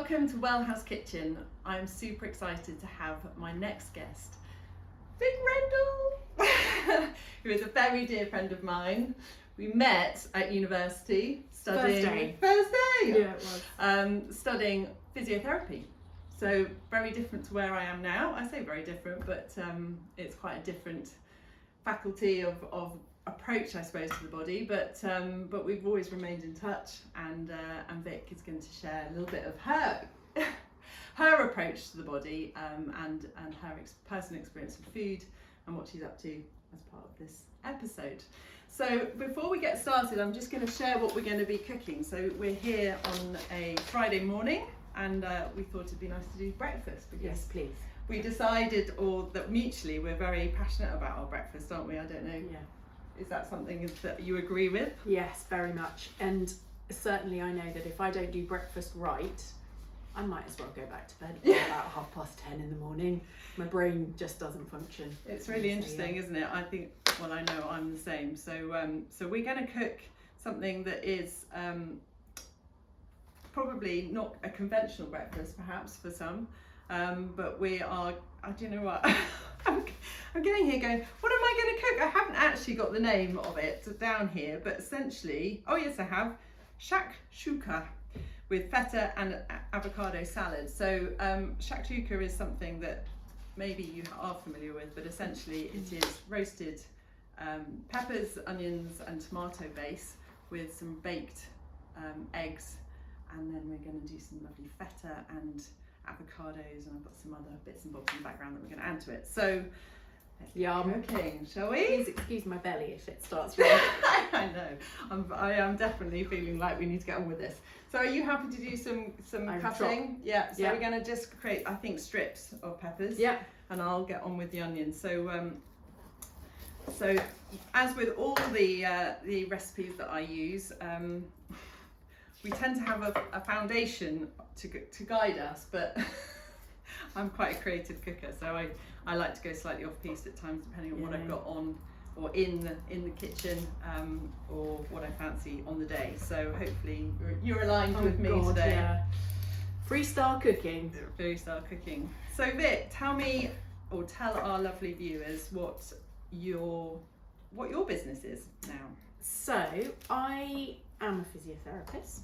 Welcome to Well House Kitchen. I'm super excited to have my next guest, Vic Rendle, who is a very dear friend of mine. We met at university studying Thursday. Yeah, it was. Studying physiotherapy. So very different to where I am now. I say very different, but it's quite a different faculty of approach, I suppose, to the body. But we've always remained in touch, and Vic is going to share a little bit of her approach to the body and her personal experience with food and what she's up to as part of this episode. So before we get started, I'm just going to share what we're going to be cooking. So we're here on a Friday morning, and we thought it'd be nice to do breakfast because Yes, please. we decided, or that mutually we're very passionate about our breakfast, aren't we? I don't know. Yeah. Is that something that you agree with? Yes, very much. And certainly I know that if I don't do breakfast right, I might as well go back to bed about 10:30 in the morning. My brain just doesn't function. It's really interesting, isn't it? I think, well, I know I'm the same. So we're going to cook something that is probably not a conventional breakfast, perhaps for some, but we are. Do you know what? I'm getting here going, what am I going to cook? I haven't actually got the name of it down here, but essentially, oh yes I have, Shakshuka with feta and avocado salad. So Shakshuka is something that maybe you are familiar with, but essentially it is roasted peppers, onions and tomato base with some baked eggs, and then we're going to do some lovely feta and avocados, and I've got some other bits and bobs in the background that we're going to add to it. So let's get cooking, shall we? Please excuse my belly if it starts running. I know. I am definitely feeling like we need to get on with this. So are you happy to do some cutting? Yeah. So we're going to just create, I think, strips of peppers. Yeah. And I'll get on with the onions. So so as with all the recipes that I use, we tend to have a foundation to guide us, but I'm quite a creative cooker, so I like to go slightly off piste at times depending on what I've got on or in the kitchen, or what I fancy on the day. So hopefully you're aligned with me today. Yeah. Freestyle cooking. Freestyle cooking. So Vic, tell our lovely viewers what your business is now. So I am a physiotherapist.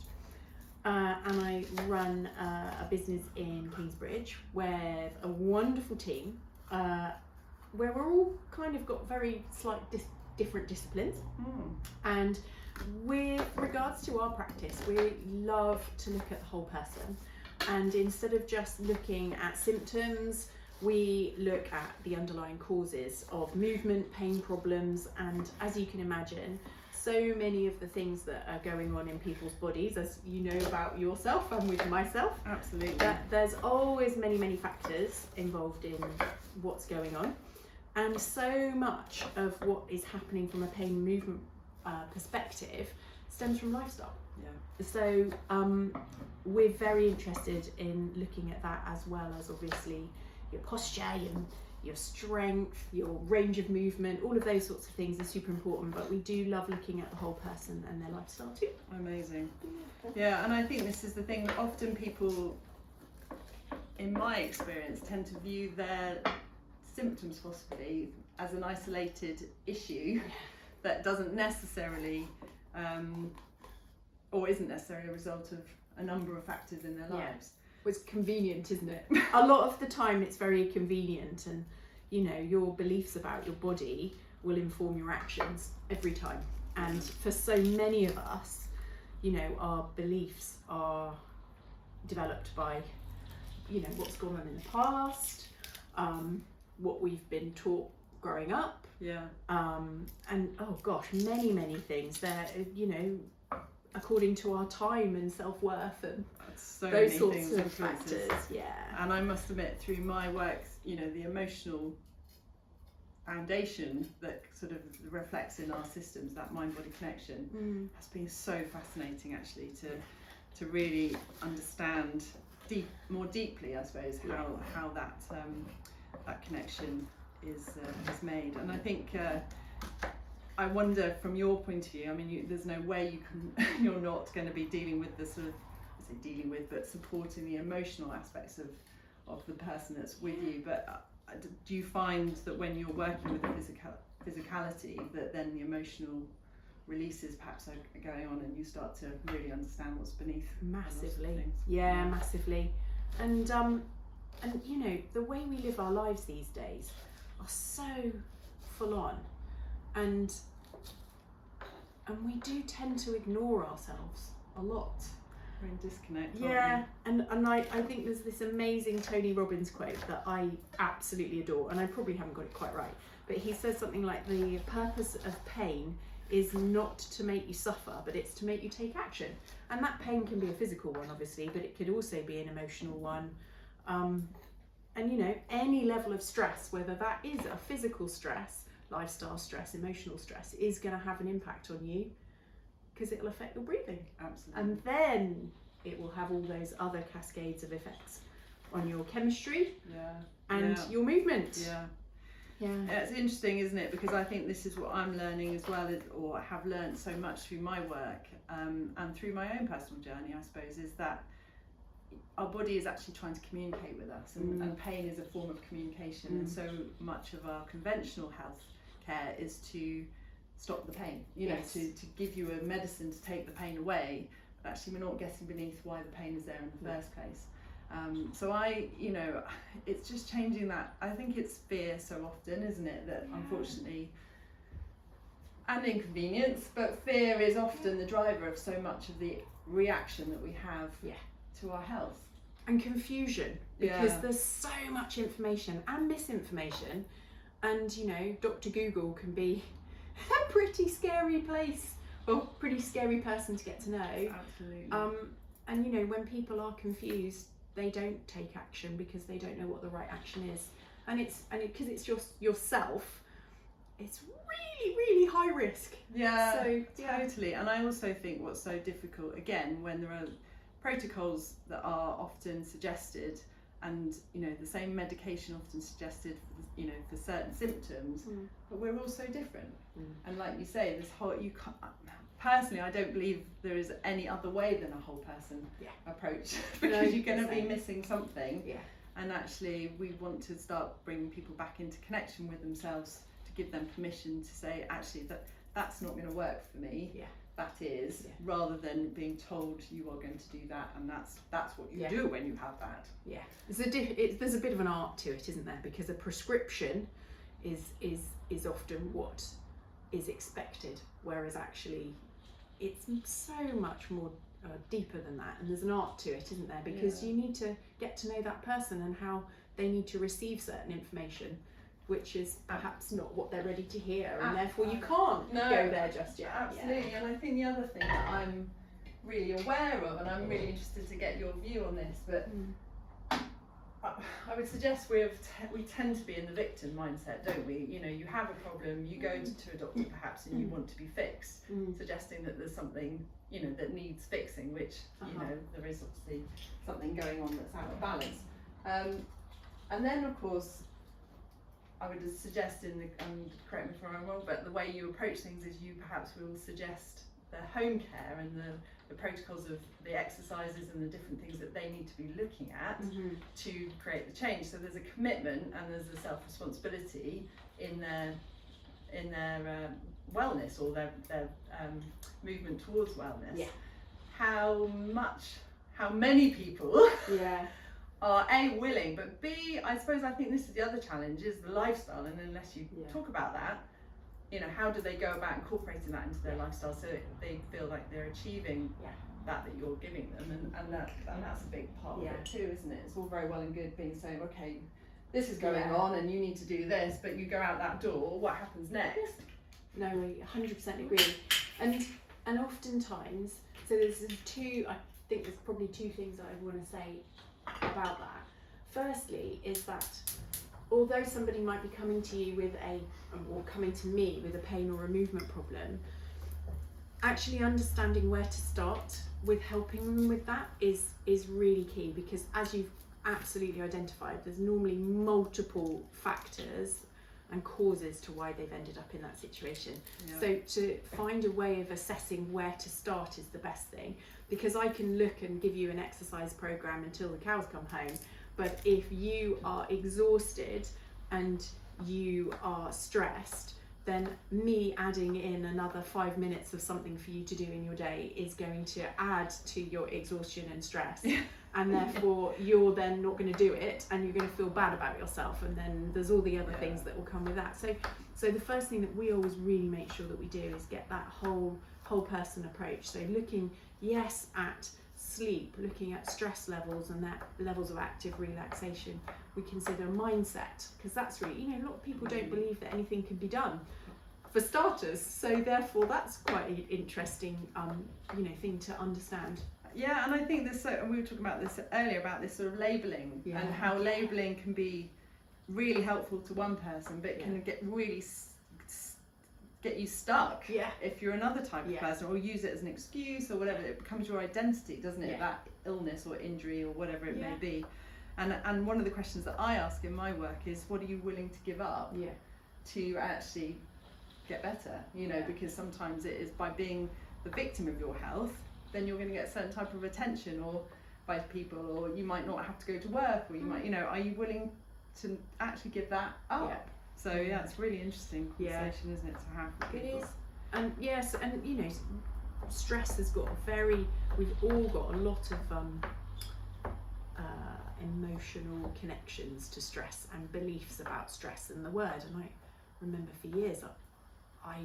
And I run a business in Kingsbridge with a wonderful team, where we're all kind of got very different disciplines. And with regards to our practice, we love to look at the whole person, and instead of just looking at symptoms, we look at the underlying causes of movement, pain problems, and as you can imagine, so many of the things that are going on in people's bodies, as you know about yourself and with myself. Absolutely. There's always many factors involved in what's going on, and so much of what is happening from a pain and movement perspective stems from lifestyle. Yeah. So we're very interested in looking at that, as well as obviously your posture and your strength, your range of movement, all of those sorts of things are super important, but we do love looking at the whole person and their lifestyle too. Amazing. Yeah, and I think this is the thing that often people, in my experience, tend to view their symptoms possibly as an isolated issue that doesn't necessarily, or isn't necessarily a result of a number of factors in their lives. It's convenient, isn't it? A lot of the time it's very convenient, and you know, your beliefs about your body will inform your actions every time. And for so many of us, you know, our beliefs are developed by, you know, what's gone on in the past, what we've been taught growing up, and oh gosh, many things there, you know, according to our time and self-worth and those sorts of factors. And I must admit, through my work, you know, the emotional foundation that sort of reflects in our systems, that mind-body connection, has been so fascinating actually to really understand more deeply, I suppose, how that connection is made. And I think I wonder, from your point of view, I mean, there's no way you're not going to be dealing with the sort of, is say dealing with, but supporting the emotional aspects of the person that's with you. But do you find that when you're working with the physicality, that then the emotional releases perhaps are going on, and you start to really understand what's beneath? Massively, yeah, massively. And you know, the way we live our lives these days are so full on, and we do tend to ignore ourselves a lot. We're in disconnect. Yeah, and I think there's this amazing Tony Robbins quote that I absolutely adore, and I probably haven't got it quite right, but he says something like, the purpose of pain is not to make you suffer, but it's to make you take action. And that pain can be a physical one, obviously, but it could also be an emotional one. And you know, any level of stress, whether that is a physical stress, lifestyle stress, emotional stress, is going to have an impact on you, because it'll affect your breathing. Absolutely. And then it will have all those other cascades of effects on your chemistry and your movement. Yeah, it's interesting, isn't it? Because I think this is what I'm learning as well, or have learned so much through my work and through my own personal journey, I suppose, is that our body is actually trying to communicate with us, and pain is a form of communication. And so much of our conventional health care is to stop the pain, you know, to give you a medicine to take the pain away, but actually we're not getting beneath why the pain is there in the first place. So you know, it's just changing that. I think it's fear so often, isn't it, that unfortunately, and inconvenience, but fear is often the driver of so much of the reaction that we have to our health. And confusion, because there's so much information and misinformation, and you know, Dr. Google can be a pretty scary place, or pretty scary person to get to know. Absolutely. And you know, when people are confused, they don't take action because they don't know what the right action is, and because it's yourself, it's really high risk. So totally. And I also think what's so difficult, again, when there are protocols that are often suggested, and you know, the same medication often suggested for, you know, for certain symptoms, but we're all so different. And like you say, this whole, you can't, personally, I don't believe there is any other way than a whole person approach, because you're going to be missing something. And actually, we want to start bringing people back into connection with themselves, to give them permission to say, actually, that's not going to work for me. That is, rather than being told you are going to do that, and that's what you do when you have that. There's a bit of an art to it, isn't there? Because a prescription is often what is expected, whereas actually it's so much more deeper than that, and there's an art to it, isn't there? Because you need to get to know that person and how they need to receive certain information, which is perhaps not what they're ready to hear, and therefore you can't go there just yet. Absolutely. And I think the other thing that I'm really aware of, and I'm really interested to get your view on this, but I would suggest we tend to be in the victim mindset, don't we? You know, you have a problem, you go to a doctor perhaps, and you want to be fixed, suggesting that there's something, you know, that needs fixing, which you know, there is obviously something going on that's out of balance. And then of course, I would suggest correct me if I'm wrong, but the way you approach things is you perhaps will suggest the home care and the protocols of the exercises and the different things that they need to be looking at to create the change. So there's a commitment and there's a self-responsibility in their wellness, or their movement towards wellness. How many people are A, willing, but B, I suppose, I think this is the other challenge, is the lifestyle, and unless you talk about that, you know, how do they go about incorporating that into their lifestyle so they feel like they're achieving that you're giving them, and that's a big part of it too, isn't it? It's all very well and good being saying, okay, this is going on and you need to do this, but you go out that door, what happens next? No, I 100% agree. And oftentimes, so I think there's probably two things that I want to say about that. Firstly is that although somebody might be coming to you or coming to me with a pain or a movement problem, actually understanding where to start with helping them with that is really key, because as you've absolutely identified, there's normally multiple factors and causes to why they've ended up in that situation. Yeah. So to find a way of assessing where to start is the best thing, because I can look and give you an exercise program until the cows come home, but if you are exhausted and you are stressed, then me adding in another 5 minutes of something for you to do in your day is going to add to your exhaustion and stress. And therefore you're then not going to do it, and you're going to feel bad about yourself, and then there's all the other things that will come with that. So the first thing that we always really make sure that we do is get that whole person approach. So looking, yes, at sleep, looking at stress levels and that levels of active relaxation. We consider mindset, because that's really, a lot of people don't believe that anything can be done, for starters. So therefore that's quite an interesting thing to understand. Yeah, and I think this, and we were talking about this earlier, about this sort of labelling, and how labelling can be really helpful to one person, but it can get really get you stuck if you're another type of person, or use it as an excuse or whatever. It becomes your identity, doesn't it? That illness or injury or whatever it may be. And one of the questions that I ask in my work is, what are you willing to give up to actually get better? Because sometimes it is by being the victim of your health, then you're going to get a certain type of attention or by people, or you might not have to go to work, or you might, are you willing to actually give that up? So it's really interesting conversation, isn't it, to have with people? It is. And yes, and stress has got we've all got a lot of emotional connections to stress and beliefs about stress and the word. And I remember for years I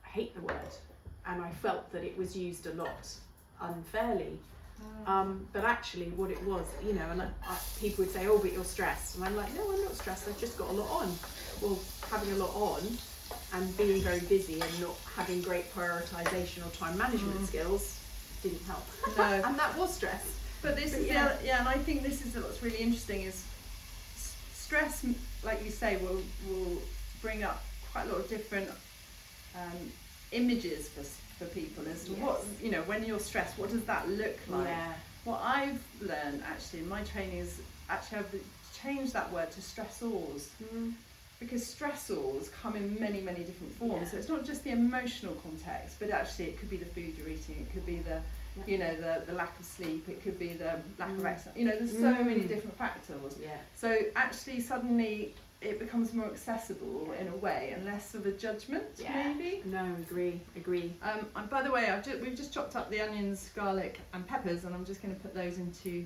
hate the word, and I felt that it was used a lot unfairly. But actually what it was, and people would say, oh, but you're stressed. And I'm like, no, I'm not stressed, I've just got a lot on. Well, having a lot on and being very busy and not having great prioritisation or time management skills didn't help. No. And that was stress. But this is and I think this is what's really interesting is stress, like you say, will bring up quite a lot of different images for people as to what, when you're stressed, what does that look like? What I've learned actually in my training is actually I've changed that word to stressors, because stressors come in many, many different forms. So it's not just the emotional context, but actually it could be the food you're eating, it could be the the lack of sleep, it could be the lack of exercise, there's so many different factors. So actually suddenly it becomes more accessible in a way, and less of a judgment, maybe. No, agree. And by the way, we've just chopped up the onions, garlic and peppers, and I'm just going to put those into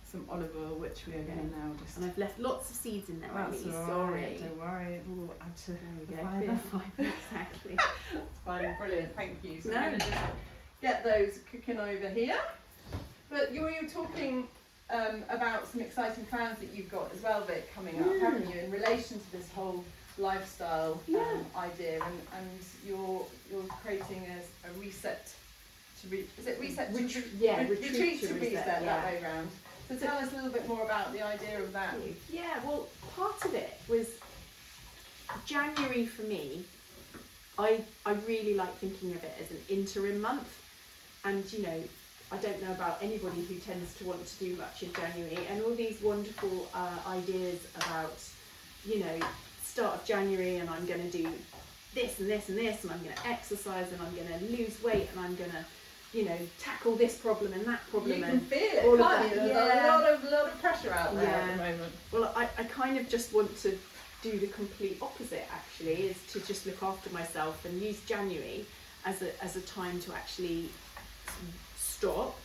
some olive oil, which we are going now. And I've left lots of seeds in there. That's sorry. Don't worry, it will add to the fibre. Exactly. It's fine, brilliant, thank you. So I'm going to just get those cooking over here. But you were talking about some exciting plans that you've got as well, Vic, coming up, haven't you, in relation to this whole lifestyle idea, and you're creating a reset to is it reset to retreat to reset that way round. So tell us a little bit more about the idea of that. Yeah, well, part of it was January for me. I really like thinking of it as an interim month, and I don't know about anybody who tends to want to do much in January, and all these wonderful ideas about, start of January and I'm going to do this and this and this, and I'm going to exercise and I'm going to lose weight and I'm going to, tackle this problem and that problem. You can feel it, can't you? There's a lot of pressure out there at the moment. Well, I kind of just want to do the complete opposite, actually, is to just look after myself and use January as a time to actually stop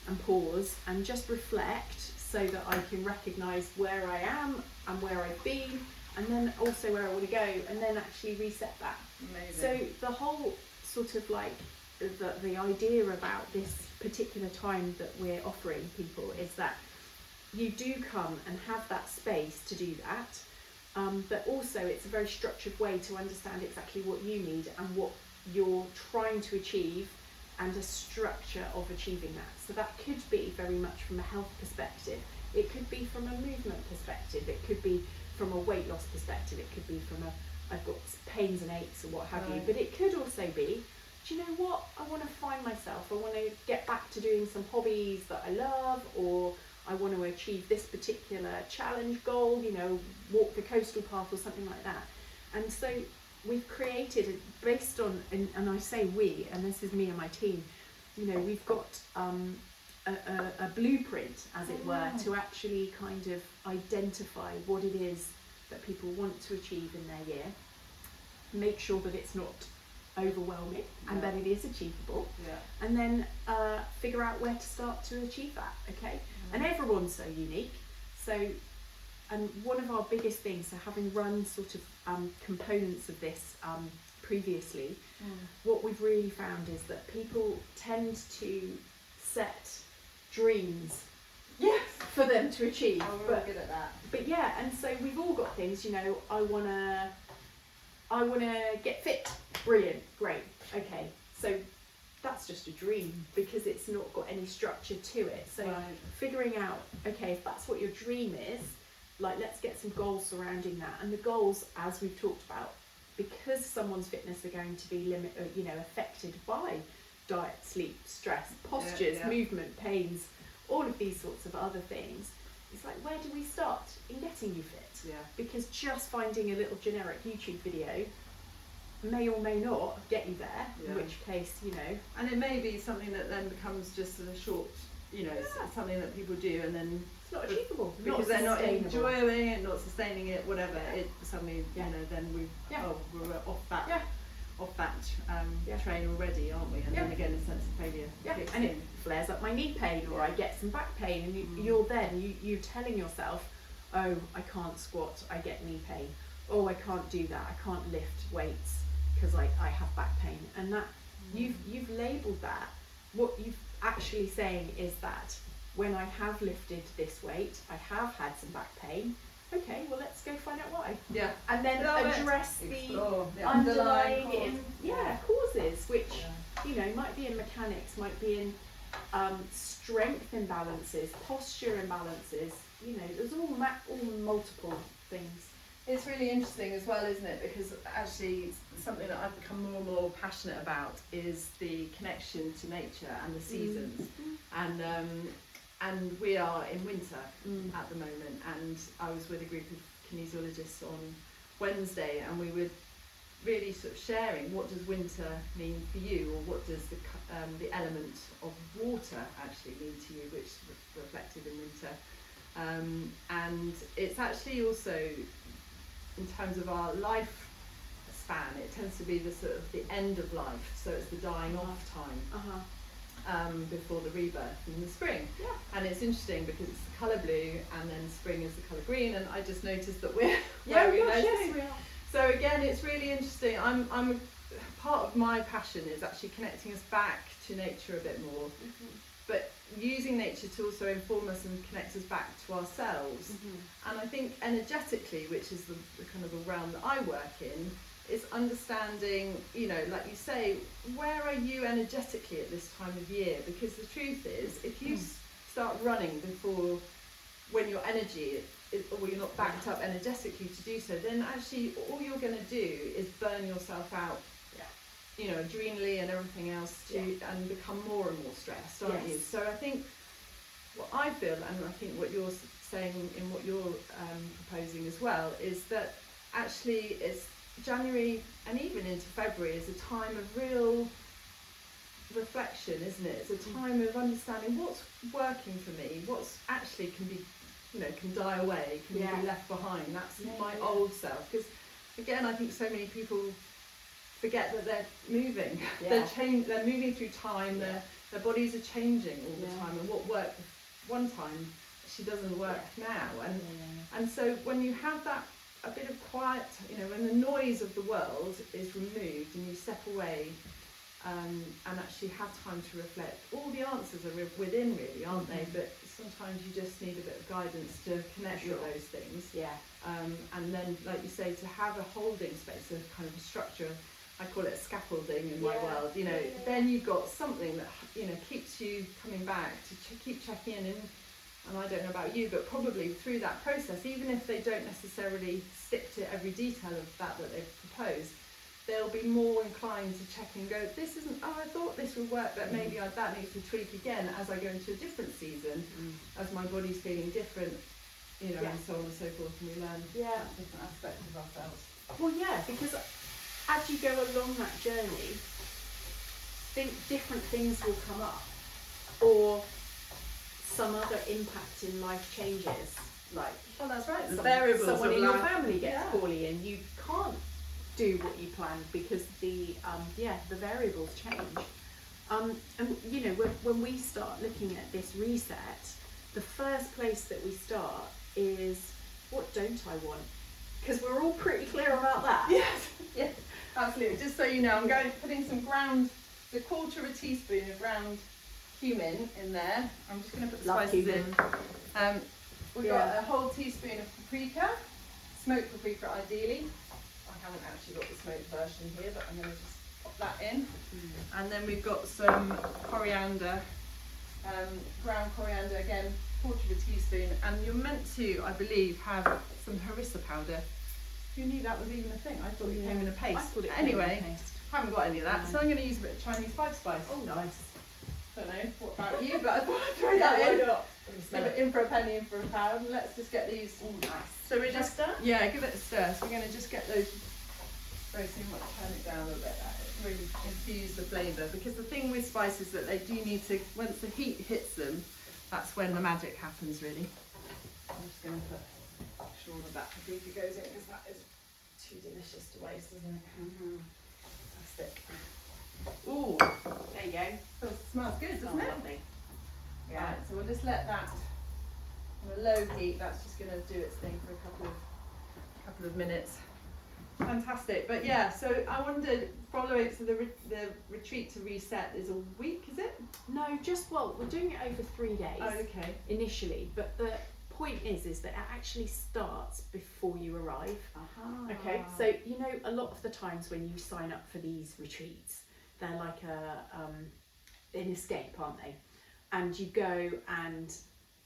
and pause and just reflect, so that I can recognise where I am and where I've been, and then also where I want to go, and then actually reset that. Amazing. So the whole sort of like the idea about this particular time that we're offering people is that you do come and have that space to do that, but also it's a very structured way to understand exactly what you need and what you're trying to achieve, and a structure of achieving that. So that could be very much from a health perspective, it could be from a movement perspective, it could be from a weight loss perspective, it could be from I've got pains and aches or what have you, but it could also be, do you know what, I want to find myself, I want to get back to doing some hobbies that I love, or I want to achieve this particular challenge goal, walk the coastal path or something like that. And so we've created, based on, and I say we, and this is me and my team, you know, we've got a blueprint, as it were, to actually kind of identify what it is that people want to achieve in their year, make sure that it's not overwhelming and that it is achievable, and then figure out where to start to achieve that, okay? And everyone's so unique. So, and one of our biggest things, so having run sort of components of this previously, what we've really found is that people tend to set dreams for them to achieve. Oh, we're all good at that. But yeah, and so we've all got things, you know, I wanna get fit. Brilliant, great, okay. So that's just a dream because it's not got any structure to it. So figuring out, okay, if that's what your dream is, like, let's get some goals surrounding that. And the goals, as we've talked about, because someone's fitness are going to be affected by diet, sleep, stress, postures, movement, pains, all of these sorts of other things. It's like, where do we start in getting you fit? Because just finding a little generic YouTube video may or may not get you there, in which case, you know. And it may be something that then becomes just a short, you know, something that people do and then it's not achievable. Because they're not enjoying it, not sustaining it, whatever. It suddenly, you know, then we're off that train already, aren't we? And then again, a sense of failure. And it flares up my knee pain, or I get some back pain, and you're telling yourself, oh, I can't squat, I get knee pain. Oh, I can't do that, I can't lift weights because I have back pain. And that you've labelled that. What you've actually saying is that when I have lifted this weight, I have had some back pain. Okay, well, let's go find out why. And then address the underlying causes, which you know might be in mechanics, might be in strength imbalances, posture imbalances. You know, there's all multiple things. It's really interesting as well, isn't it? Because actually something that I've become more and more passionate about is the connection to nature and the seasons. And we are in winter at the moment, and I was with a group of kinesiologists on Wednesday, and we were really sort of sharing, what does winter mean for you, or what does the element of water actually mean to you, which is reflected in winter. And it's actually also, in terms of our life span, it tends to be the sort of the end of life, so it's the dying off time before the rebirth in the spring. And it's interesting because it's the colour blue and then spring is the colour green, and I just noticed that we're wearing those things. So again, it's really interesting. I'm part of my passion is actually connecting us back to nature a bit more, but using nature to also inform us and connect us back to ourselves. And I think energetically, which is the kind of a realm that I work in, is understanding, you know, like you say, where are you energetically at this time of year? Because the truth is, if you start running before, when your energy or you're not backed up energetically to do so, then actually all you're going to do is burn yourself out, you know, adrenally and everything else, and become more and more stressed, aren't you? So I think what I feel, and I think what you're saying in what you're proposing as well, is that actually it's January and even into February is a time of real reflection, isn't it? It's a time of understanding what's working for me, what's actually can be, you know, can die away, can be left behind. That's my old self. Because again, I think so many people forget that they're moving. They're moving through time. Their bodies are changing all the time, and what worked one time actually doesn't work now. And so when you have that a bit of quiet, you know, when the noise of the world is removed and you step away and actually have time to reflect, all the answers are within, really, aren't they? But sometimes you just need a bit of guidance to connect with those things. And then, like you say, to have a holding space, a kind of a structure, I call it scaffolding in my world, you know, then you've got something that, you know, keeps you coming back to keep checking in. And I don't know about you, but probably through that process, even if they don't necessarily stick to every detail of that they've proposed, they'll be more inclined to check and go, this isn't, oh, I thought this would work, but maybe that needs to tweak again as I go into a different season, as my body's feeling different, you know, and so on and so forth, and we learn different aspects of ourselves. Well, yeah, because as you go along that journey, different things will come up, or some other impact in life changes, like well, that's right. The variables someone of in your life. family gets poorly and you can't do what you planned because the variables change. And you know, when we start looking at this reset, the first place that we start is, what don't I want? Because we're all pretty clear about that. Yes, yes, absolutely. Just so you know, I'm putting some ground, a quarter of a teaspoon of ground cumin in there. I'm just going to put the spices in. We've got a whole teaspoon of paprika, smoked paprika ideally. I haven't actually got the smoked version here, but I'm going to just pop that in. And then we've got some coriander, ground coriander, again, quarter of a teaspoon. And you're meant to, I believe, have some harissa powder. Who knew that was even a thing? I thought it came in a paste. I thought it anyway, came in a paste. Haven't got any of that, so I'm going to use a bit of Chinese spice. Oh, nice. Don't know what about you, but I thought I'd throw that in. Give it in for a penny, in for a pound. Let's just get these. Oh, nice. So we just stir? Yeah, give it a stir. So we're going to just get those. Very soon, might turn it down a little bit. Really infuse the flavour, because the thing with spices that they do need to, once the heat hits them, that's when the magic happens. Really. I'm just going to put sure that paprika goes in, because that is too delicious to waste, isn't it? Fantastic. Ooh, there you go. Smells good, doesn't it? Lovely. Yeah. Right, so we'll just let that on a low heat. That's just going to do its thing for a couple of minutes. Fantastic. But yeah, so I wondered, following, so the retreat to reset is a week, is it? No, we're doing it over 3 days. Oh, okay. Initially, but the point is that it actually starts before you arrive. Okay, so you know, a lot of the times when you sign up for these retreats, they're like an escape, aren't they? And you go and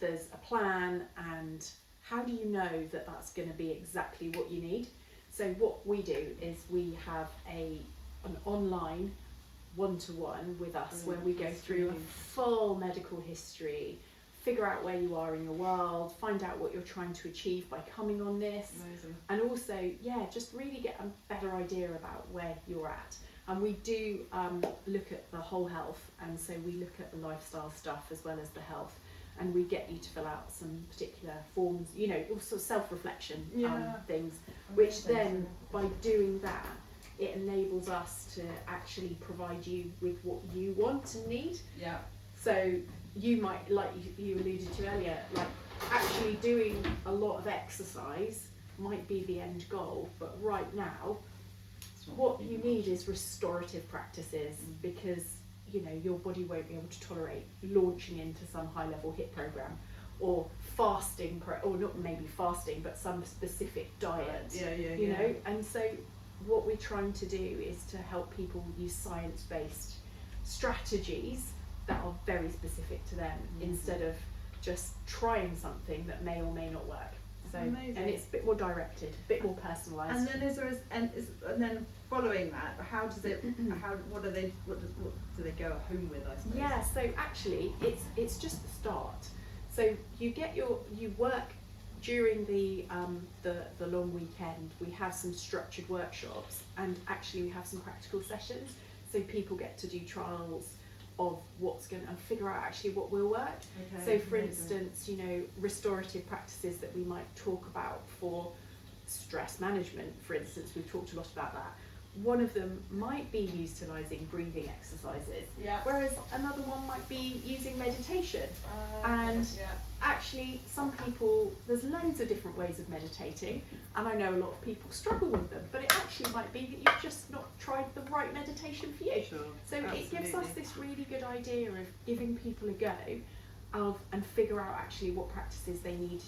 there's a plan, and how do you know that that's going to be exactly what you need? So what we do is we have an online one-to-one with us where we go through a full medical history, figure out where you are in your world, find out what you're trying to achieve by coming on this. Amazing. And also, just really get a better idea about where you're at. And we do look at the whole health, and so we look at the lifestyle stuff as well as the health, and we get you to fill out some particular forms, you know, also self-reflection things, which then by doing that, it enables us to actually provide you with what you want and need. Yeah. So you might, like you alluded to earlier, like actually doing a lot of exercise might be the end goal, but right now what you need is restorative practices, because you know your body won't be able to tolerate launching into some high level HIIT program or fasting, or not maybe fasting, but some specific diet. You know, and so what we're trying to do is to help people use science-based strategies that are very specific to them, instead of just trying something that may or may not work. So, amazing. And it's a bit more directed, a bit more personalised. And then and then following that, how does it? What do they go home with? I suppose. Yeah. So actually, it's just the start. So you work during the long weekend. We have some structured workshops, and actually we have some practical sessions. So people get to do trials of what's going to, and figure out actually what will work. Okay, so for instance, you know, restorative practices that we might talk about for stress management, for instance, we've talked a lot about that. One of them might be utilising breathing exercises, whereas another one might be using meditation. Actually, some people, there's loads of different ways of meditating, and I know a lot of people struggle with them, but it actually might be that you've just not tried the right meditation for you. Sure, so absolutely. It gives us this really good idea of giving people a go and figure out actually what practices they need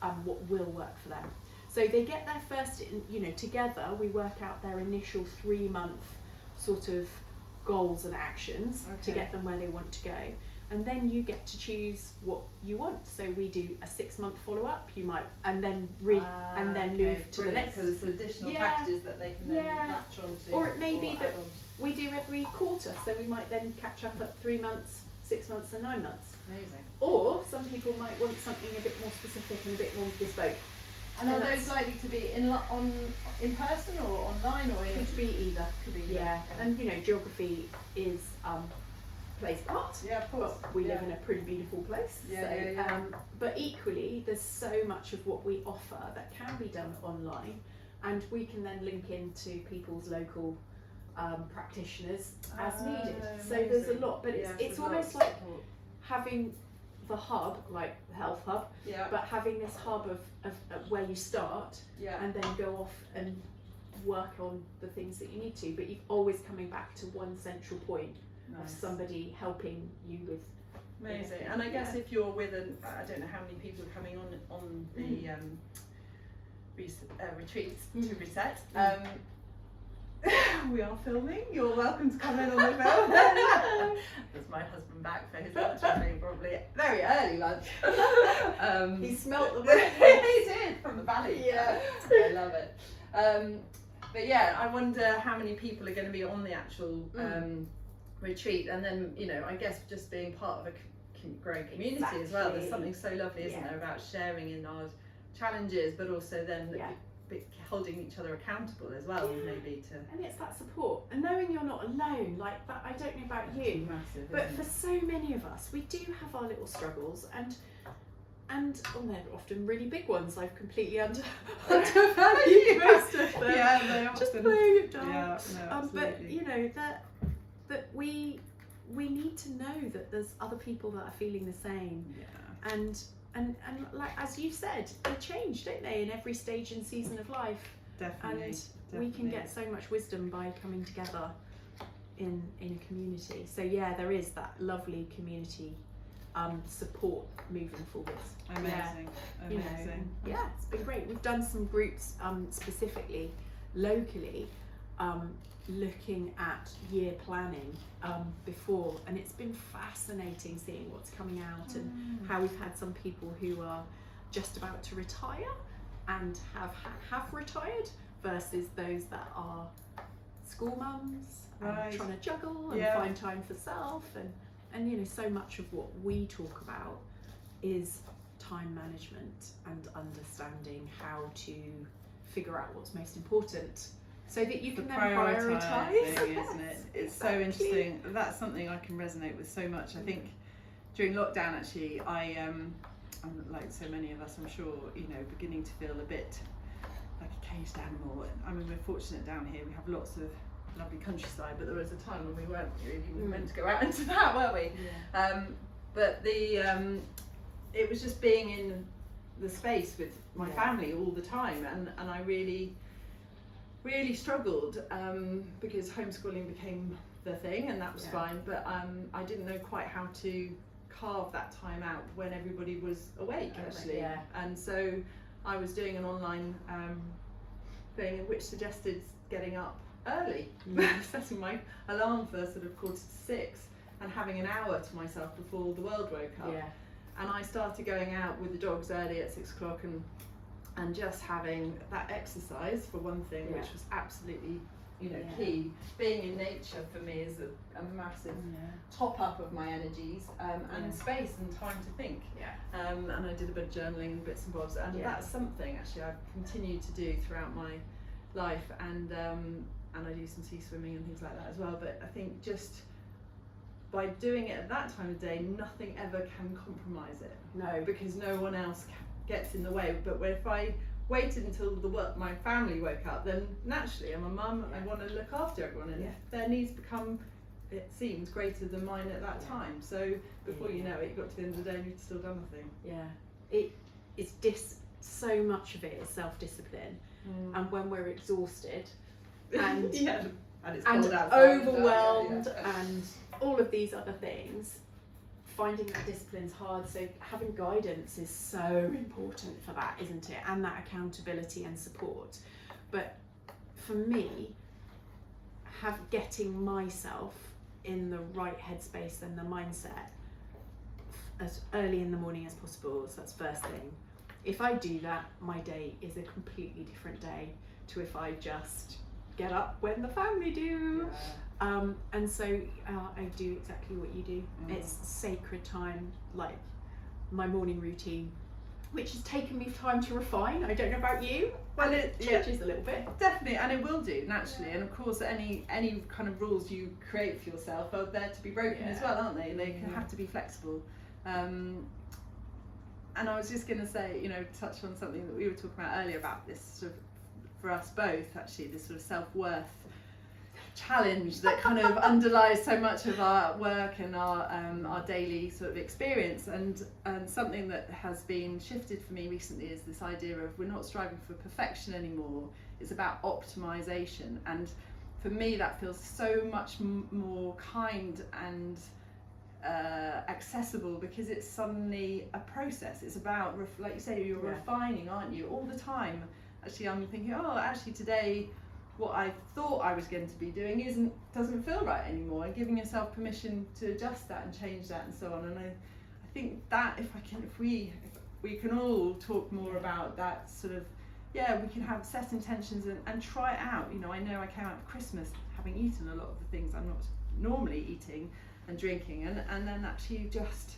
and what will work for them. So they get their first, you know, together we work out their initial 3-month sort of goals and actions to get them where they want to go. And then you get to choose what you want. So we do a 6-month follow-up. You might, and then move to the next. So there's additional practices that they can then latch on to. Or it may be that we do every quarter. So we might then catch up at 3 months, 6 months, and 9 months. Amazing. Or some people might want something a bit more specific and a bit more bespoke. And are those likely to be in person or online or in? Could be either. Could be either. Yeah, and geography is plays a part. Yeah, of course. But we live in a pretty beautiful place. Yeah. But equally, there's so much of what we offer that can be done online, and we can then link into people's local practitioners as needed. So there's a lot, but it's almost like having the hub, like the health hub, but having this hub of where you start and then go off and work on the things that you need to, but you're always coming back to one central point of somebody helping you with. Amazing. And I guess if you're with I don't know how many people are coming on the retreats to reset. We are filming. You're welcome to come in on the film. There's my husband back for his lunch, I think, probably very early lunch. He smelt the bread. He did, from the valley. Yeah. I love it. But yeah, I wonder how many people are going to be on the actual retreat, and then I guess just being part of a growing community as well. There's something so lovely, isn't there, about sharing in our challenges, but also then holding each other accountable as well, maybe to. And it's that support and knowing you're not alone. Like that, I don't know about you, massive, but for so many of us, we do have our little struggles, and they're often really big ones. I've completely undervalued most of them. Yeah, they often. Just playing it down. Yeah, no, but that we need to know that there's other people that are feeling the same. Yeah. And like as you said, they change, don't they, in every stage and season of life. Definitely. And we can get so much wisdom by coming together in a community. So yeah, there is that lovely community support moving forward. Amazing. Yeah, it's been great. We've done some groups specifically locally looking at year planning before, and it's been fascinating seeing what's coming out and how we've had some people who are just about to retire and have retired versus those that are school mums and trying to juggle and find time for self, and so much of what we talk about is time management and understanding how to figure out what's most important so that you can then prioritise, isn't it? It's so interesting. That's something I can resonate with so much. I think during lockdown, actually, I'm like so many of us, I'm sure, beginning to feel a bit like a caged animal. I mean, we're fortunate down here. We have lots of lovely countryside, but there was a time when we weren't really meant to go out into that, were we? Yeah. But it was just being in the space with my family all the time, and I really struggled because homeschooling became the thing, and that was fine, but I didn't know quite how to carve that time out when everybody was awake, actually. And so I was doing an online thing which suggested getting up early, setting my alarm for sort of 5:45 and having an hour to myself before the world woke up. And I started going out with the dogs early at 6 o'clock and just having that exercise for one thing, which was absolutely key. Being in nature for me is a massive top up of my energies and space and time to think. And I did a bit of journaling and bits and bobs, and that's something actually I've continued to do throughout my life, and I do some sea swimming and things like that as well. But I think just by doing it at that time of day, nothing ever can compromise it. No, because no one else gets in the way. But if I waited until my family woke up, then naturally I'm a mum, I want to look after everyone, and their needs become, it seems, greater than mine at that time. So before you know it, you got to the end of the day and you've still done nothing. It's so much of it is self-discipline, and when we're exhausted and and it's cold outside, overwhelmed and all of these other things, finding that discipline's hard. So having guidance is so important for that, isn't it? And that accountability and support. But for me, getting myself in the right headspace and the mindset as early in the morning as possible, so that's first thing. If I do that, my day is a completely different day to if I just get up when the family do. And so I do exactly what you do. It's sacred time, like my morning routine which has taken me time to refine. I don't know about you. Well, it changes a little bit. Definitely, and it will do naturally. And of course, any kind of rules you create for yourself are there to be broken as well, aren't they? They can have to be flexible. And I was just going to say, touch on something that we were talking about earlier about this sort of, for us both, actually, this sort of self-worth challenge that kind of underlies so much of our work and our daily sort of experience, and something that has been shifted for me recently is this idea of we're not striving for perfection anymore. It's about optimization, and for me that feels so much more kind and accessible, because it's suddenly a process. It's about, like you say, you're refining, aren't you, all the time. Actually, I'm thinking, actually today what I thought I was going to be doing doesn't feel right anymore, and giving yourself permission to adjust that and change that and so on. And I think that if we can all talk more about that sort of, we can have set intentions and try it out. I know I came out of Christmas having eaten a lot of the things I'm not normally eating and drinking, and then actually just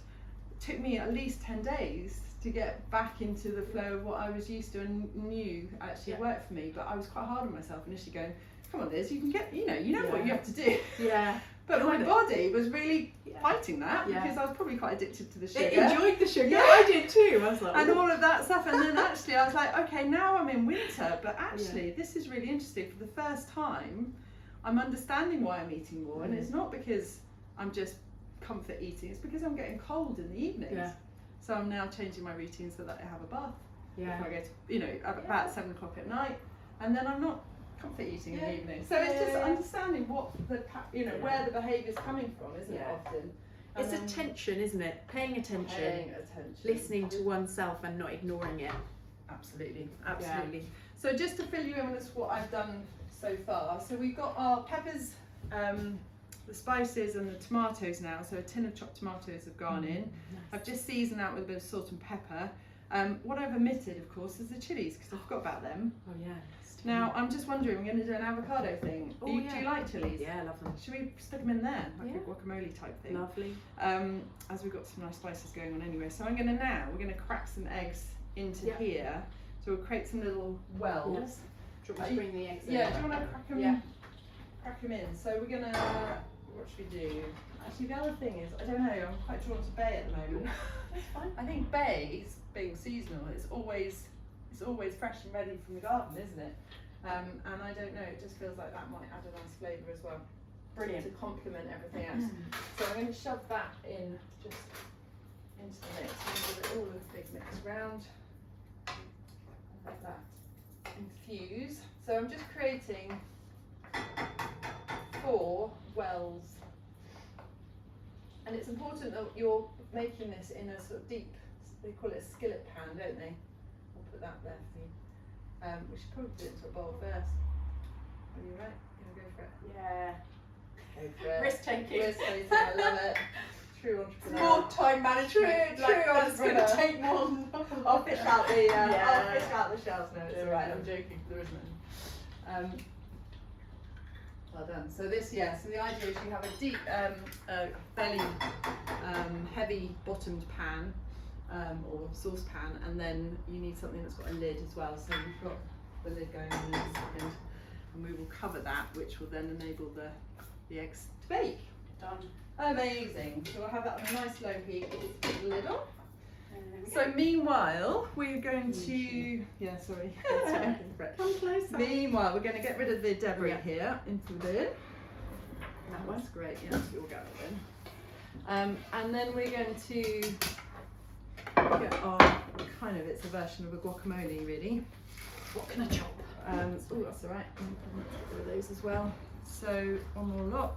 took me at least 10 days to get back into the flow of what I was used to and knew actually worked for me. But I was quite hard on myself initially, going, come on Liz, you can get, you know what you have to do. But my body was really fighting that, because I was probably quite addicted to the sugar. It enjoyed the sugar. I did too. I was like, and all of that stuff. And then actually I was like, okay, now I'm in winter, but actually this is really interesting. For the first time, I'm understanding why I'm eating more, and it's not because I'm just comfort eating, it's because I'm getting cold in the evenings. So I'm now changing my routine so that I have a bath before I go to, about 7 o'clock at night, and then I'm not comfort eating in the evening. So it's just understanding what where the behaviour's coming from, isn't it? Often it's attention, isn't it? Paying attention, listening to oneself and not ignoring it. Absolutely. So just to fill you in with what I've done so far. So we've got our peppers, the spices and the tomatoes now. So a tin of chopped tomatoes have gone in. Nice. I've just seasoned out with a bit of salt and pepper. What I've omitted, of course, is the chilies, because I forgot about them. Oh yeah. Now I'm just wondering, we're going to do an avocado thing. Do you like chilies? Yeah, I love them. Should we stick them in there, like a guacamole type thing? Lovely. As we've got some nice spices going on anyway. So we're going to crack some eggs into here. So we'll create some little wells. Do you want me to bring the eggs in? Yeah. Do you want to crack them? Yeah. Crack them in. So we're going to. What should we do? Actually, the other thing is, I don't know, I'm quite drawn to bay at the moment. That's fine. I think bay, being seasonal, it's always fresh and ready from the garden, isn't it? And I don't know, it just feels like that might add a nice flavour as well. Brilliant. To complement everything else. So I'm going to shove that in just into the mix. I'm going to give it all a big mix round. Let that infuse. So I'm just creating 4 wells, and it's important that you're making this in a sort of deep, they call it a skillet pan, don't they? I'll put that there for you. We should probably do it into a bowl first. Are you right? Gonna go for it? Yeah. Go for it. Risk taking. Risk taking, I love it. True entrepreneur. More time management. True It's going to entrepreneur. take more. I'll fish out the shells. No, it's alright, I'm joking, there isn't any. Well done. So this, so the idea is you have a deep, fairly heavy bottomed pan or saucepan, and then you need something that's got a lid as well. So we've got the lid going on in a second, and we will cover that, which will then enable the eggs to bake. Done. Amazing. So we'll have that on a nice low heat with the lid on. So meanwhile, we're going to, Come closer. Meanwhile, we're going to get rid of the debris here into the bin. That one's great, you'll get it in. And then we're going to get our, it's a version of a guacamole really. What can I chop? Oh, that's alright. Get rid of those as well. So, one more lot.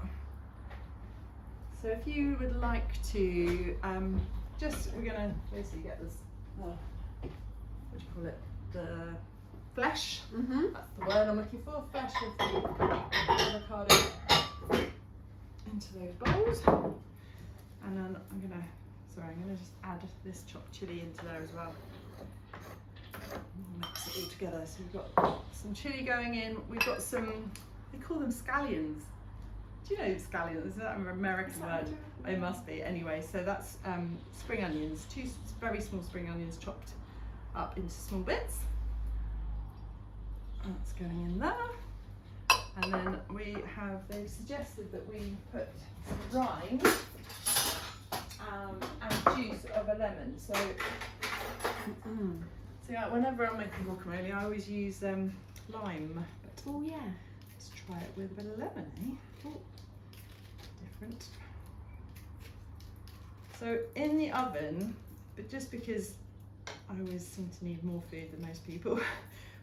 So if you would like to, we're going to basically get this, what do you call it, the flesh, that's the word I'm looking for, flesh of the avocado into those bowls. And then I'm going to just add this chopped chilli into there as well. Mix it all together. So we've got some chilli going in, we've got some, they call them scallions. Do you know scallions? Is that an American word? It must be. Anyway, so that's spring onions, 2 very small spring onions chopped up into small bits. That's going in there. And then they've suggested that we put some rind and juice of a lemon. So, so yeah, whenever I'm making guacamole, I always use lime. But Oh yeah. let's try it with a bit of lemon, eh? Oh, different. So in the oven, but just because I always seem to need more food than most people,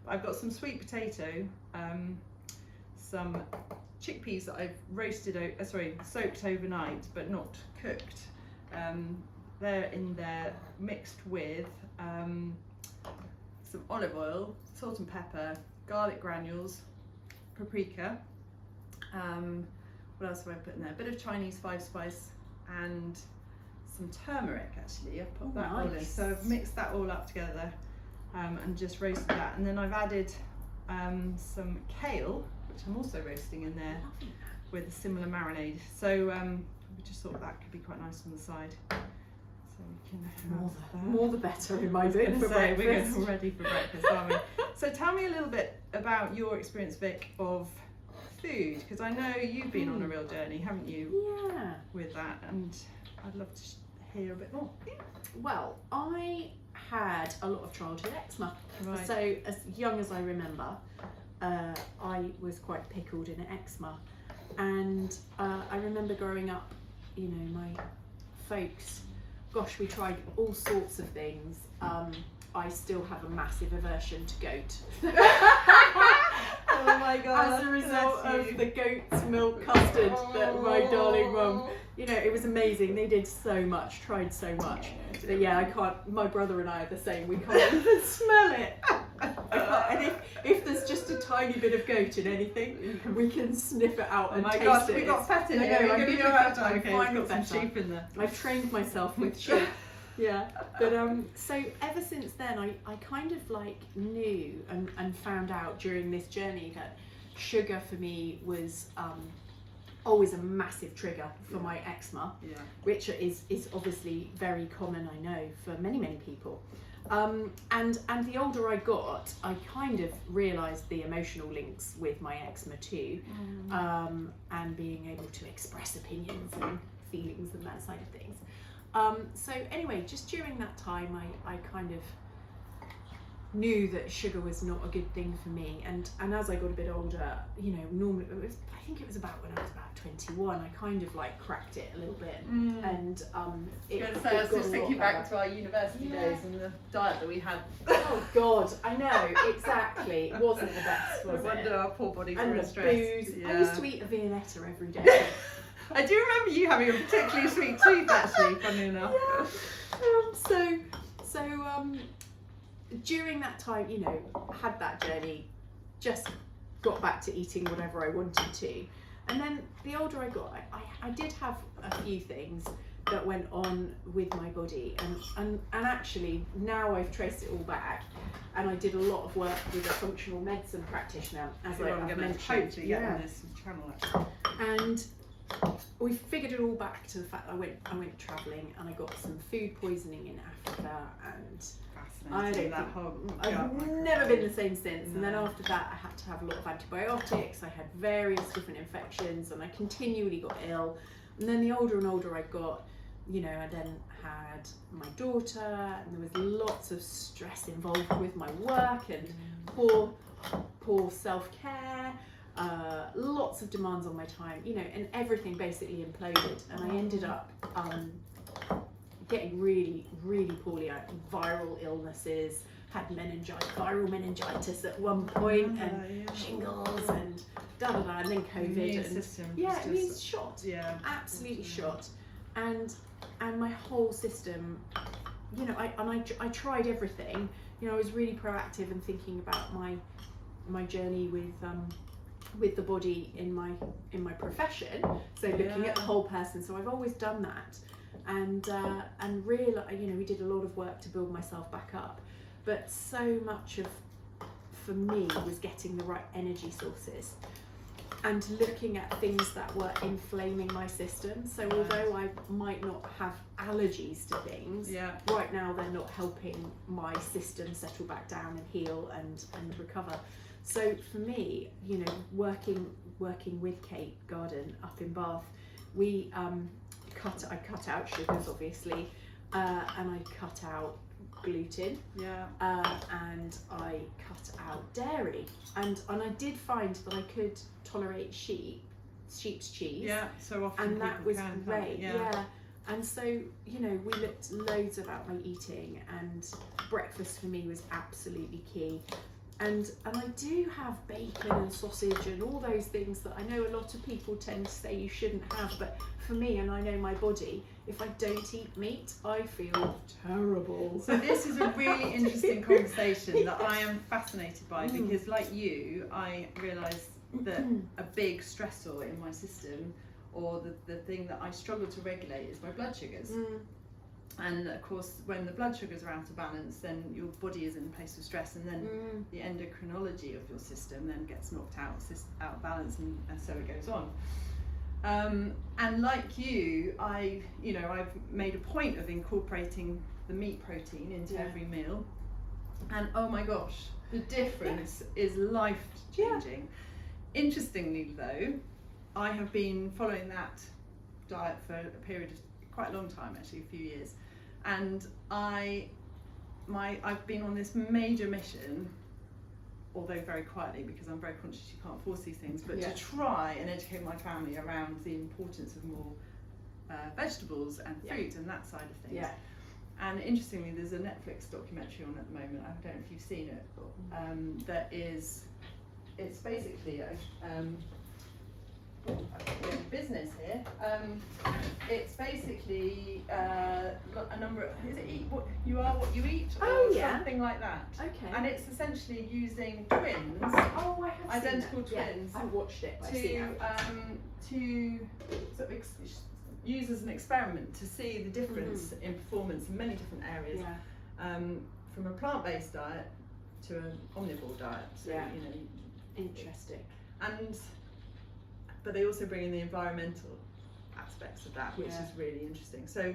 I've got some sweet potato, some chickpeas that I've soaked overnight but not cooked. They're in there mixed with some olive oil, salt and pepper, garlic granules, paprika. What else have I put in there? A bit of Chinese 5-spice and some turmeric actually. I've put that all in. So I've mixed that all up together and just roasted that. And then I've added some kale, which I'm also roasting in there with a similar marinade. So we just thought that could be quite nice on the side. So we can have More the better in my book for breakfast. We're ready for breakfast, aren't we? So tell me a little bit about your experience, Vic, of food, because I know you've been on a real journey, haven't you? Yeah. With that, and I'd love to hear a bit more. Well, I had a lot of childhood eczema. Right. So as young as I remember, I was quite pickled in eczema, and I remember growing up, you know, my folks, gosh, we tried all sorts of things. I still have a massive aversion to goat. Oh my god. As a result of the goat's milk custard that my darling mum, you know, it was amazing. They did so much, tried so much. But yeah, I can't, my brother and I are the same. We can't even smell it. And if there's just a tiny bit of goat in anything, we can sniff it out and taste it. Oh my gosh, we got Feta here. I'm We're going to go out. Okay, find got some Feta. sheep in there. I've trained myself with sheep. Yeah, but so ever since then I kind of like knew and found out during this journey that sugar for me was always a massive trigger for my eczema, which is obviously very common, I know, for many people. And the older I got, I kind of realised the emotional links with my eczema too, and being able to express opinions and feelings and that side of things. So anyway, just during that time, I kind of knew that sugar was not a good thing for me, and as I got a bit older, you know, normally I think it was about when I was about 21, I kind of like cracked it a little bit, and I was just thinking back to our university days and the diet that we had. Oh God, I know, exactly. It wasn't the best, was it? No wonder our poor bodies and were the stressed. booze. I used to eat a Viennetta every day. I do remember you having a particularly sweet tooth, actually, funny enough. Yeah. So during that time, you know, had that journey, just got back to eating whatever I wanted to. And then the older I got, I did have a few things that went on with my body. And actually, now I've traced it all back. And I did a lot of work with a functional medicine practitioner, as I've mentioned. Hopefully get on this channel, actually. And we figured it all back to the fact that I went travelling and I got some food poisoning in Africa, and I've never been the same since. No. And then after that I had to have a lot of antibiotics, I had various different infections, and I continually got ill. And then the older and older I got, you know, I then had my daughter, and there was lots of stress involved with my work and poor self-care. Lots of demands on my time, you know, and everything basically imploded, and I ended up getting really poorly out, viral illnesses, had viral meningitis at one point, and shingles and and then COVID, immune system immune shot, absolutely shot, and my whole system, you know, I tried everything, you know, I was really proactive in thinking about my journey with the body in my profession, so looking at the whole person. So I've always done that, and really, you know, we did a lot of work to build myself back up, but so much of for me was getting the right energy sources. and looking at things that were inflaming my system. So although I might not have allergies to things, right now they're not helping my system settle back down and heal and recover. So for me, you know, working with Kate Garden up in Bath, we I cut out sugars, obviously, and I cut out gluten, and I cut out dairy, and I did find that I could tolerate sheep's cheese. Yeah, so often. And that was great. Yeah. And so, you know, we looked loads about my eating, and breakfast for me was absolutely key. And I do have bacon and sausage and all those things that I know a lot of people tend to say you shouldn't have, but for me, and I know my body, if I don't eat meat, I feel terrible. So this is a really interesting conversation that I am fascinated by, because like you, I realise that a big stressor in my system, or the thing that I struggle to regulate, is my blood sugars. And of course, when the blood sugars are out of balance, then your body is in a place of stress, and then the endocrinology of your system then gets knocked out of balance, and so it goes on. And like you, I've made a point of incorporating the meat protein into every meal, and oh my gosh, the difference is life changing. Interestingly though, I have been following that diet for a period of quite a long time, actually a few years, and I've been on this major mission, although very quietly, because I'm very conscious you can't force these things, but to try and educate my family around the importance of more vegetables and fruit and that side of things. And interestingly, there's a Netflix documentary on at the moment, I don't know if you've seen it, that is, it's basically business here. It's basically a number of, is it eat what you are, what you eat, or something like that. Okay. And it's essentially using twins, identical twins. I've watched it. To sort of use as an experiment to see the difference in performance in many different areas, from a plant-based diet to an omnivore diet. So, you know, interesting. But they also bring in the environmental aspects of that, which is really interesting. So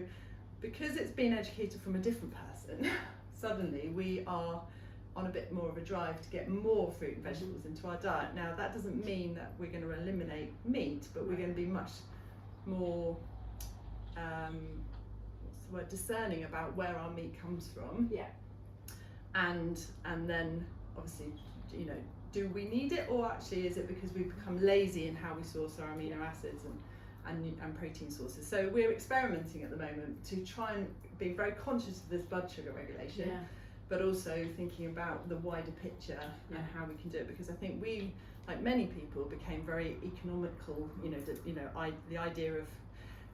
because it's been educated from a different person, suddenly we are on a bit more of a drive to get more fruit and vegetables into our diet. Now that doesn't mean that we're going to eliminate meat, but we're going to be much more discerning about where our meat comes from. And then obviously, you know, do we need it, or actually is it because we've become lazy in how we source our amino acids and protein sources? So we're experimenting at the moment to try and be very conscious of this blood sugar regulation, but also thinking about the wider picture and how we can do it, because I think we, like many people, became very economical, the idea of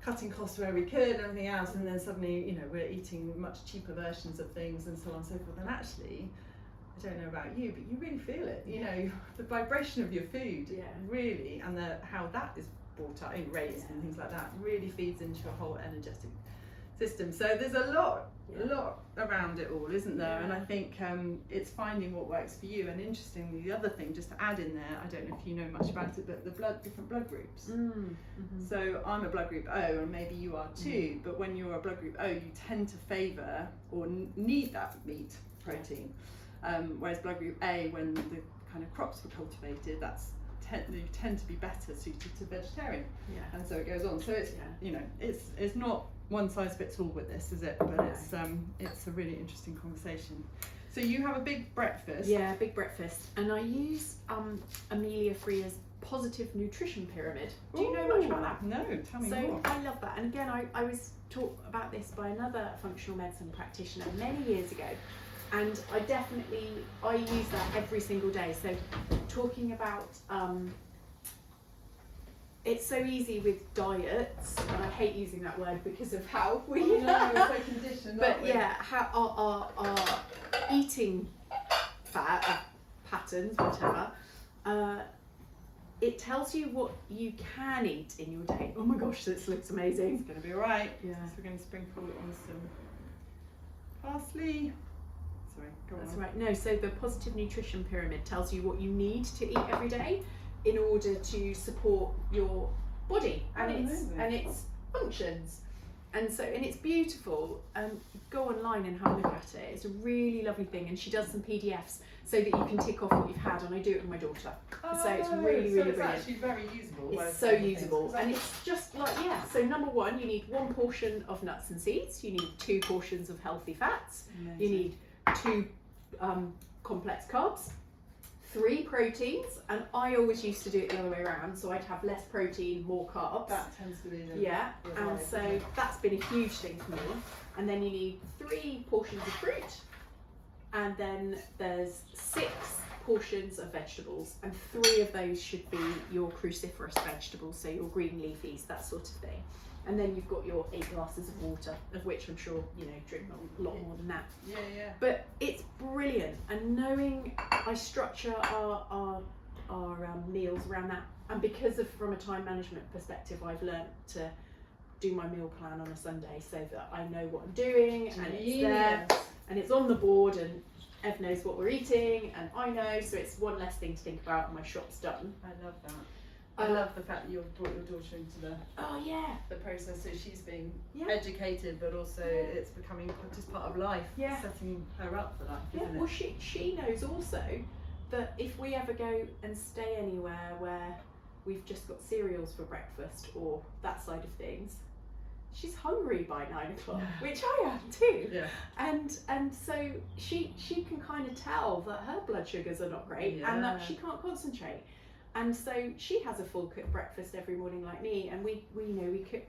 cutting costs where we could and everything else, and then suddenly, you know, we're eating much cheaper versions of things and so on and so forth. And actually, I don't know about you, but you really feel it, you know, the vibration of your food, really, and how that is brought up and raised and things like that really feeds into your whole energetic system. So there's a lot around it all, isn't there? And I think it's finding what works for you. And interestingly, the other thing, just to add in there, I don't know if you know much about it, but the different blood groups. So I'm a blood group O, and maybe you are too, but when you're a blood group O, you tend to favour or need that meat protein. Whereas blood group A, when the kind of crops were cultivated, they tend to be better suited to vegetarian, and so it goes on. So it's you know, it's not one size fits all with this, is it? But it's a really interesting conversation. So you have a big breakfast. Yeah, big breakfast, and I use Amelia Freer's positive nutrition pyramid. Do you know much about that? No, tell me more. So I love that, and again, I was taught about this by another functional medicine practitioner many years ago. And I use that every single day. So talking about, it's so easy with diets, and I hate using that word because of how we we're so conditioned, but aren't we? how our eating patterns, whatever, it tells you what you can eat in your day. Oh my gosh, this looks amazing. It's going to be all right. Yeah. So we're going to sprinkle it on some parsley. Sorry, go on. That's right. No, so the positive nutrition pyramid tells you what you need to eat every day in order to support your body and Amazing. its functions. And it's beautiful. Go online and have a look at it. It's a really lovely thing, and she does some PDFs so that you can tick off what you've had. And I do it with my daughter, so it's really brilliant. Actually very usable. It's so usable, and it's just like So number one, you need 1 portion of nuts and seeds. You need 2 portions of healthy fats. Amazing. You need 2 complex carbs. 3 proteins, and I always used to do it the other way around, so I'd have less protein, more carbs. That tends to be the and so that's been a huge thing for me. And then you need 3 portions of fruit, and then there's 6 portions of vegetables, and 3 of those should be your cruciferous vegetables, so your green leafies, that sort of thing. And then you've got your 8 glasses of water, of which I'm sure drink a lot more than that. Yeah. But it's brilliant, and knowing I structure our meals around that, and because of from a time management perspective, I've learnt to do my meal plan on a Sunday so that I know what I'm doing, and it's there, and it's on the board, and Ev knows what we're eating, and I know, so it's one less thing to think about, and my shop's done. I love that. I love the fact that you've brought your daughter into the process, so she's being educated, but also it's becoming just part of life, setting her up for life, isn't it? Well, she knows also that if we ever go and stay anywhere where we've just got cereals for breakfast or that side of things, she's hungry by 9 o'clock, which I am too. Yeah. And so she can kind of tell that her blood sugars are not great and that she can't concentrate. And so she has a full cooked breakfast every morning like me, and we cook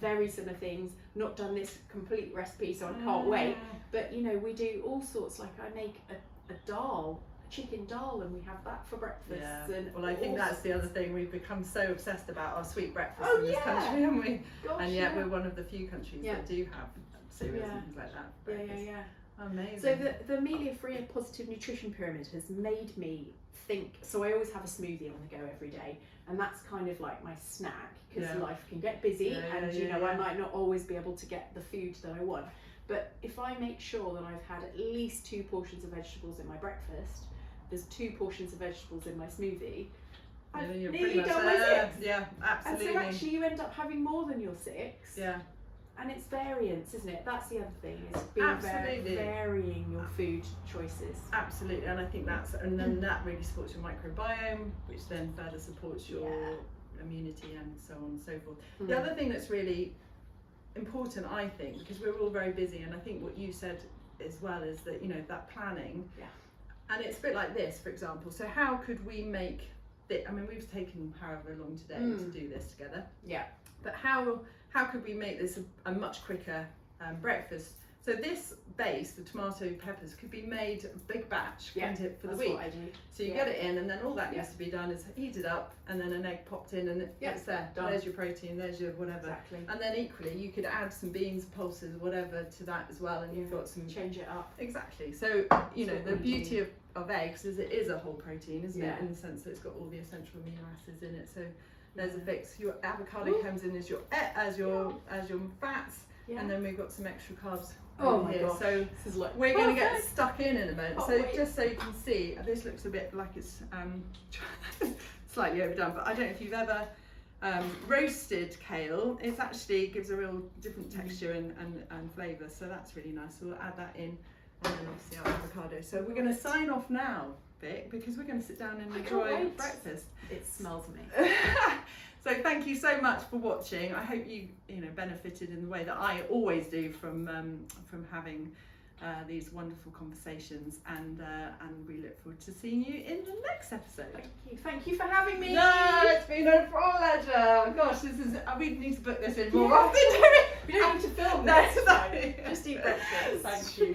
very similar things. Not done this complete recipe, so I can't wait. But we do all sorts. Like I make a dal, a chicken dal, and we have that for breakfast. Yeah. And well, I think that's the other thing. We've become so obsessed about our sweet breakfast in this country, haven't we? Gosh, and yet we're one of the few countries that do have cereals and things like that. For breakfast. Yeah. Amazing. So the Amelia Freer Positive Nutrition Pyramid has made me think. So I always have a smoothie on the go every day, and that's kind of like my snack, because life can get busy, and I might not always be able to get the food that I want. But if I make sure that I've had at least 2 portions of vegetables in my breakfast, there's 2 portions of vegetables in my smoothie, I've nearly done my 6. Yeah, absolutely. And so actually you end up having more than your 6. Yeah. And it's variance, isn't it? That's the other thing, is being varying your food choices. Absolutely, and I think and then that really supports your microbiome, which then further supports your immunity and so on and so forth. The other thing that's really important, I think, because we're all very busy, and I think what you said as well is that, that planning, and it's a bit like this, for example. So how could we make we've taken however long today to do this together. Yeah. But how could we make this a much quicker breakfast? So this base, the tomato peppers, could be made a big batch for the week. What I do. So you get it in, and then all that needs to be done is heated up, and then an egg popped in, and it's there. Done. There's your protein, there's your whatever. Exactly. And then equally, you could add some beans, pulses, whatever to that as well, and you've got some... Change it up. Exactly. So, the beauty of eggs is it is a whole protein, isn't it? In the sense that it's got all the essential amino acids in it. So there's a fix. Your avocado comes in as your fats, and then we've got some extra carbs. Oh my gosh. So this is like we're going to get stuck in a minute. So just so you can see, this looks a bit like it's slightly overdone, but I don't know if you've ever roasted kale. It actually gives a real different texture and flavour, so that's really nice. So we'll add that in, and then obviously our avocado. So we're going to sign off now, Vic, because we're going to sit down and enjoy breakfast. It smells me. So thank you so much for watching. I hope you benefited in the way that I always do from having these wonderful conversations, and we look forward to seeing you in the next episode. Thank you for having me. No, it's been a pleasure. Gosh, we need to book this in more often. We don't need to film No, this. Just eat breakfast. Thank you.